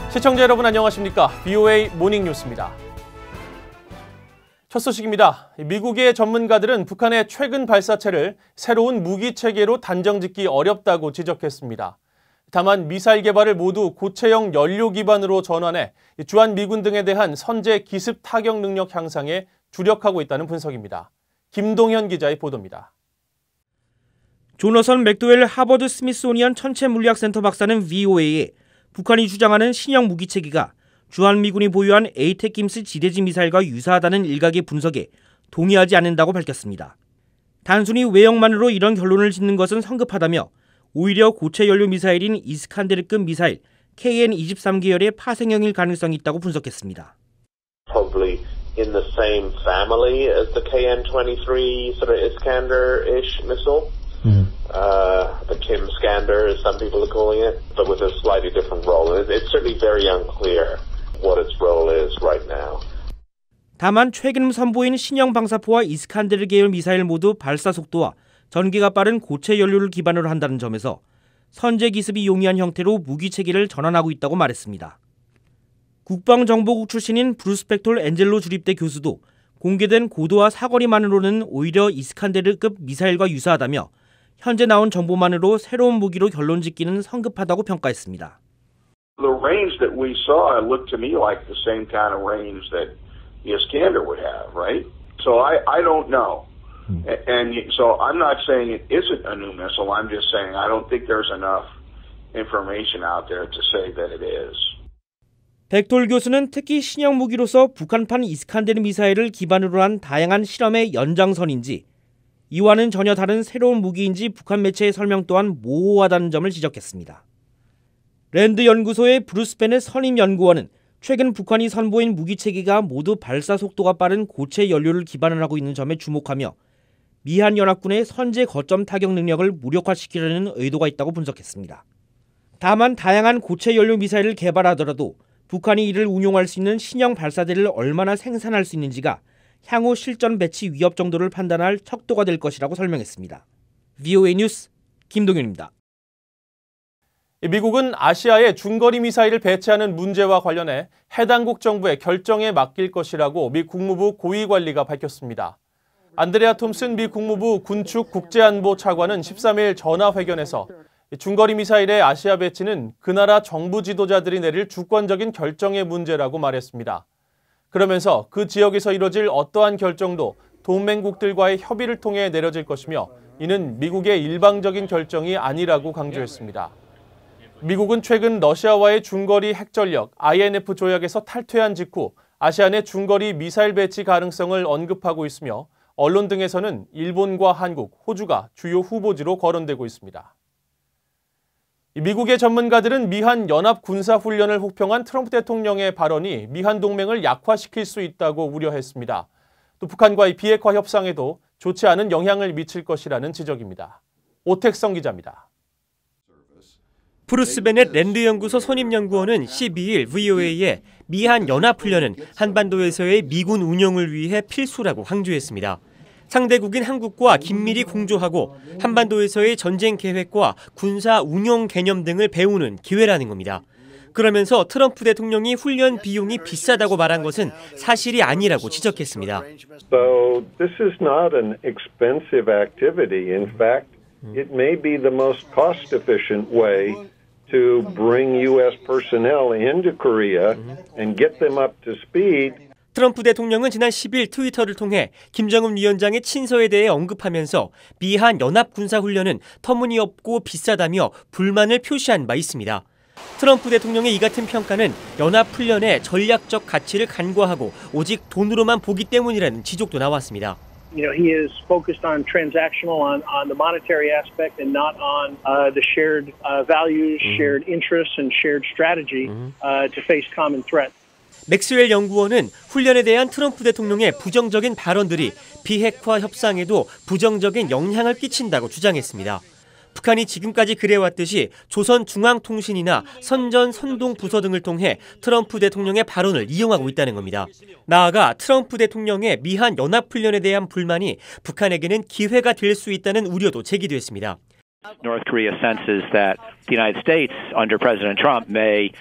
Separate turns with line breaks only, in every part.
시청자 여러분 안녕하십니까? BOA 모닝뉴스입니다. 첫 소식입니다. 미국의 전문가들은 북한의 최근 발사체를 새로운 무기 체계로 단정짓기 어렵다고 지적했습니다. 다만 미사일 개발을 모두 고체형 연료 기반으로 전환해 주한미군 등에 대한 선제 기습 타격 능력 향상에 주력하고 있다는 분석입니다. 김동현 기자의 보도입니다.
조너선 맥도웰 하버드 스미소니언 천체물리학센터 박사는 VOA에 북한이 주장하는 신형 무기 체계가 주한미군이 보유한 에이테킴스 지대지 미사일과 유사하다는 일각의 분석에 동의하지 않는다고 밝혔습니다. 단순히 외형만으로 이런 결론을 짓는 것은 성급하다며 오히려 고체 연료 미사일인 이스칸데르급 미사일 KN-23 계열의 파생형일 가능성이 있다고 분석했습니다.
Probably in the same family as the KN-23 sort of Iskander-ish missile. The Kim Skander, as some people are calling it, but with a slightly different role. It's certainly very unclear what its role is right now.
다만 최근 선보인 신형 방사포와 이스칸데르 계열 미사일 모두 발사 속도와 전개가 빠른 고체 연료를 기반으로 한다는 점에서 선제 기습이 용이한 형태로 무기 체계를 전환하고 있다고 말했습니다. 국방정보국 출신인 브루스 벡톨 엔젤로 주립대 교수도 공개된 고도와 사거리만으로는 오히려 이스칸데르급 미사일과 유사하다며 현재 나온 정보만으로 새로운 무기로 결론 짓기는 성급하다고 평가했습니다.
The range that we saw looked to me like the same kind of range that the Iskander would have, right? So I don't know. And so I'm not saying it isn't a new missile. I'm just saying I don't think there's enough information out there to say that it is.
벡톨 교수는 특히 신형 무기로서 북한판 이스칸데르 미사일을 기반으로 한 다양한 실험의 연장선인지 이와는 전혀 다른 새로운 무기인지 북한 매체의 설명 또한 모호하다는 점을 지적했습니다. 랜드 연구소의 브루스 베넷 선임 연구원은 최근 북한이 선보인 무기 체계가 모두 발사 속도가 빠른 고체 연료를 기반을 하고 있는 점에 주목하며 미한 연합군의 선제 거점 타격 능력을 무력화시키려는 의도가 있다고 분석했습니다. 다만 다양한 고체 연료 미사일을 개발하더라도 북한이 이를 운용할 수 있는 신형 발사대를 얼마나 생산할 수 있는지가 향후 실전 배치 위협 정도를 판단할 척도가 될 것이라고 설명했습니다. VOA 뉴스 김동현입니다.
미국은 아시아에 중거리 미사일을 배치하는 문제와 관련해 해당국 정부의 결정에 맡길 것이라고 미 국무부 고위 관리가 밝혔습니다. 안드레아 톰슨 미 국무부 군축 국제안보 차관은 13일 전화회견에서 중거리 미사일의 아시아 배치는 그 나라 정부 지도자들이 내릴 주권적인 결정의 문제라고 말했습니다. 그러면서 그 지역에서 이뤄질 어떠한 결정도 동맹국들과의 협의를 통해 내려질 것이며 이는 미국의 일방적인 결정이 아니라고 강조했습니다. 미국은 최근 러시아와의 중거리 핵전력 INF 조약에서 탈퇴한 직후 아시안의 중거리 미사일 배치 가능성을 언급하고 있으며 언론 등에서는 일본과 한국, 호주가 주요 후보지로 거론되고 있습니다. 미국의 전문가들은 미한 연합군사훈련을 혹평한 트럼프 대통령의 발언이 미한 동맹을 약화시킬 수 있다고 우려했습니다. 또 북한과의 비핵화 협상에도 좋지 않은 영향을 미칠 것이라는 지적입니다. 오택성 기자입니다.
브루스 베넷 랜드 연구소 선임 연구원은 12일 VOA에 미한 연합훈련은 한반도에서의 미군 운영을 위해 필수라고 강조했습니다. 상대국인 한국과 긴밀히 공조하고 한반도에서의 전쟁 계획과 군사 운용 개념 등을 배우는 기회라는 겁니다. 그러면서 트럼프 대통령이 훈련 비용이 비싸다고 말한 것은 사실이 아니라고 지적했습니다.
So this is not an expensive activity. In fact, it may be the most cost-efficient way to bring U.S. personnel into Korea and get them up to speed.
트럼프 대통령은 지난 10일 트위터를 통해 김정은 위원장의 친서에 대해 언급하면서 미한 연합군사훈련은 터무니없고 비싸다며 불만을 표시한 바 있습니다. 트럼프 대통령의 이 같은 평가는 연합훈련의 전략적 가치를 간과하고 오직 돈으로만 보기 때문이라는 지적도 나왔습니다.
You know, he is focused on transactional, on the monetary aspect, and not on the shared values, shared interests, and shared strategy to face common threat.
맥스웰 연구원은 훈련에 대한 트럼프 대통령의 부정적인 발언들이 비핵화 협상에도 부정적인 영향을 끼친다고 주장했습니다. 북한이 지금까지 그래왔듯이 조선중앙통신이나 선전선동부서 등을 통해 트럼프 대통령의 발언을 이용하고 있다는 겁니다. 나아가 트럼프 대통령의 미한 연합훈련에 대한 불만이 북한에게는 기회가 될 수 있다는 우려도 제기됐습니다.
North Korea senses that the United States, under President Trump, may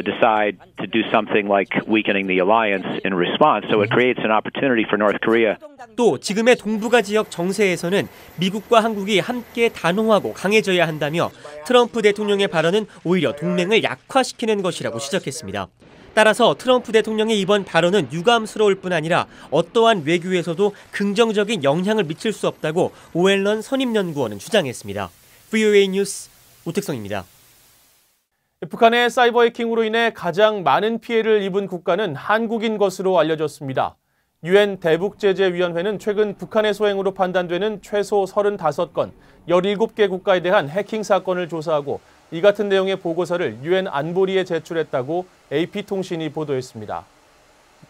decide to do something like weakening the alliance in response. So it creates an opportunity for North Korea.
또 지금의 동북아 지역 정세에서는 미국과 한국이 함께 단호하고 강해져야 한다며 트럼프 대통령의 발언은 오히려 동맹을 약화시키는 것이라고 지적했습니다. 따라서 트럼프 대통령의 이번 발언은 유감스러울 뿐 아니라 어떠한 외교에서도 긍정적인 영향을 미칠 수 없다고 오웰런 선임연구원은 주장했습니다. VOA 뉴스 오택성입니다.
북한의 사이버 해킹으로 인해 가장 많은 피해를 입은 국가는 한국인 것으로 알려졌습니다. 유엔 대북제재위원회는 최근 북한의 소행으로 판단되는 최소 35건, 17개 국가에 대한 해킹 사건을 조사하고 이 같은 내용의 보고서를 유엔 안보리에 제출했다고 AP통신이 보도했습니다.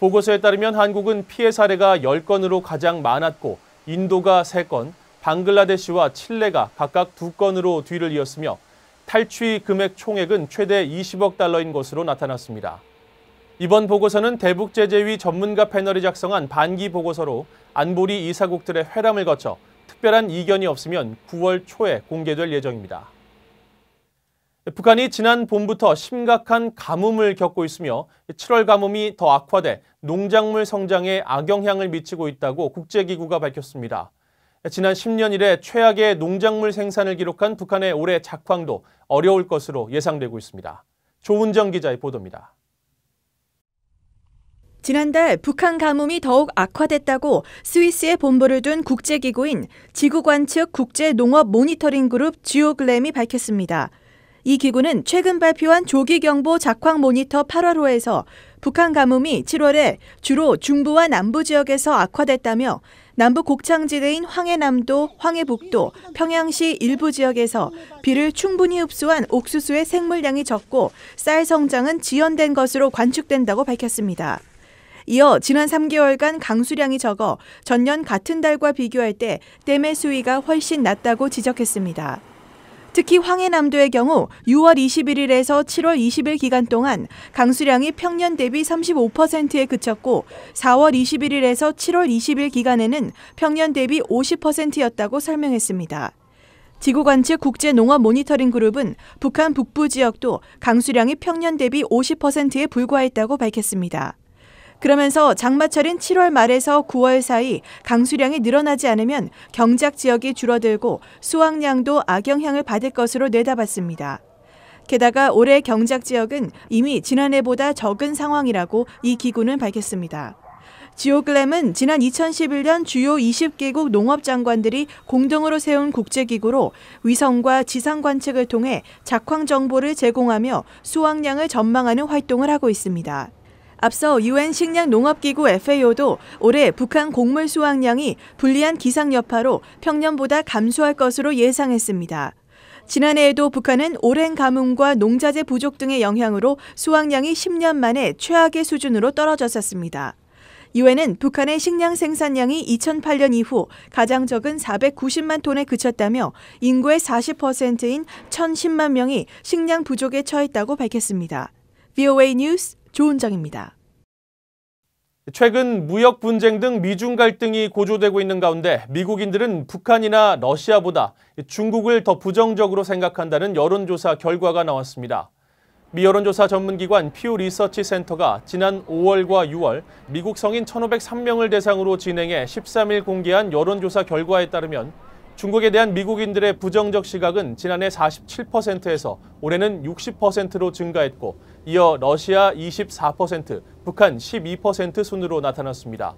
보고서에 따르면 한국은 피해 사례가 10건으로 가장 많았고 인도가 3건, 방글라데시와 칠레가 각각 2건으로 뒤를 이었으며 탈취 금액 총액은 최대 20억 달러인 것으로 나타났습니다. 이번 보고서는 대북제재위 전문가 패널이 작성한 반기 보고서로 안보리 이사국들의 회람을 거쳐 특별한 이견이 없으면 9월 초에 공개될 예정입니다. 북한이 지난 봄부터 심각한 가뭄을 겪고 있으며 7월 가뭄이 더 악화돼 농작물 성장에 악영향을 미치고 있다고 국제기구가 밝혔습니다. 지난 10년 이래 최악의 농작물 생산을 기록한 북한의 올해 작황도 어려울 것으로 예상되고 있습니다. 조은정 기자의 보도입니다.
지난달 북한 가뭄이 더욱 악화됐다고 스위스에 본부를 둔 국제기구인 지구관측 국제농업 모니터링 그룹 지오글램이 밝혔습니다. 이 기구는 최근 발표한 조기경보 작황 모니터 8월호에서 북한 가뭄이 7월에 주로 중부와 남부 지역에서 악화됐다며 남부 곡창지대인 황해남도, 황해북도, 평양시 일부 지역에서 비를 충분히 흡수한 옥수수의 생물량이 적고 쌀 성장은 지연된 것으로 관측된다고 밝혔습니다. 이어 지난 3개월간 강수량이 적어 전년 같은 달과 비교할 때 댐의 수위가 훨씬 낮다고 지적했습니다. 특히 황해남도의 경우 6월 21일에서 7월 20일 기간 동안 강수량이 평년 대비 35%에 그쳤고 4월 21일에서 7월 20일 기간에는 평년 대비 50%였다고 설명했습니다. 지구관측 국제농업 모니터링 그룹은 북한 북부 지역도 강수량이 평년 대비 50%에 불과했다고 밝혔습니다. 그러면서 장마철인 7월 말에서 9월 사이 강수량이 늘어나지 않으면 경작 지역이 줄어들고 수확량도 악영향을 받을 것으로 내다봤습니다. 게다가 올해 경작 지역은 이미 지난해보다 적은 상황이라고 이 기구는 밝혔습니다. 지오글램은 지난 2011년 주요 20개국 농업장관들이 공동으로 세운 국제기구로 위성과 지상 관측을 통해 작황 정보를 제공하며 수확량을 전망하는 활동을 하고 있습니다. 앞서 유엔 식량농업기구 FAO도 올해 북한 곡물 수확량이 불리한 기상 여파로 평년보다 감소할 것으로 예상했습니다. 지난해에도 북한은 오랜 가뭄과 농자재 부족 등의 영향으로 수확량이 10년 만에 최악의 수준으로 떨어졌었습니다. 유엔은 북한의 식량 생산량이 2008년 이후 가장 적은 490만 톤에 그쳤다며 인구의 40%인 1,010만 명이 식량 부족에 처했다고 밝혔습니다. VOA 뉴스 조은정입니다.
최근 무역 분쟁 등 미중 갈등이 고조되고 있는 가운데 미국인들은 북한이나 러시아보다 중국을 더 부정적으로 생각한다는 여론조사 결과가 나왔습니다. 미 여론조사 전문기관 퓨 리서치 센터가 지난 5월과 6월 미국 성인 1,503명을 대상으로 진행해 13일 공개한 여론조사 결과에 따르면 중국에 대한 미국인들의 부정적 시각은 지난해 47%에서 올해는 60%로 증가했고 이어 러시아 24%, 북한 12% 순으로 나타났습니다.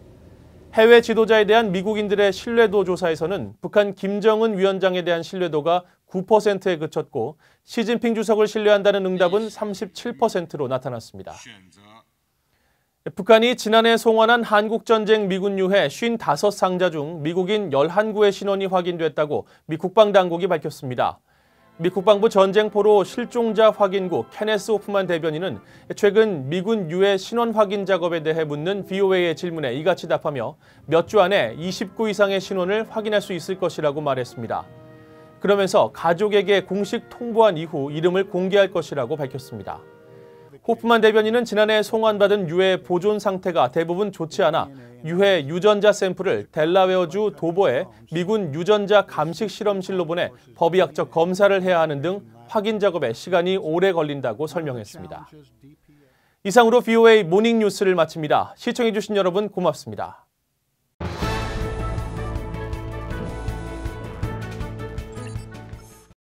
해외 지도자에 대한 미국인들의 신뢰도 조사에서는 북한 김정은 위원장에 대한 신뢰도가 9%에 그쳤고 시진핑 주석을 신뢰한다는 응답은 37%로 나타났습니다. 북한이 지난해 송환한 한국전쟁 미군 유해 55상자 중 미국인 11구의 신원이 확인됐다고 미 국방당국이 밝혔습니다. 미 국방부 전쟁포로 실종자 확인국 케네스 호프만 대변인은 최근 미군 유해 신원 확인 작업에 대해 묻는 VOA의 질문에 이같이 답하며 몇 주 안에 20구 이상의 신원을 확인할 수 있을 것이라고 말했습니다. 그러면서 가족에게 공식 통보한 이후 이름을 공개할 것이라고 밝혔습니다. 호프만 대변인은 지난해 송환받은 유해 보존 상태가 대부분 좋지 않아 유해 유전자 샘플을 델라웨어주 도보에 미군 유전자 감식 실험실로 보내 법의학적 검사를 해야 하는 등 확인 작업에 시간이 오래 걸린다고 설명했습니다. 이상으로 VOA 모닝 뉴스를 마칩니다. 시청해주신 여러분 고맙습니다.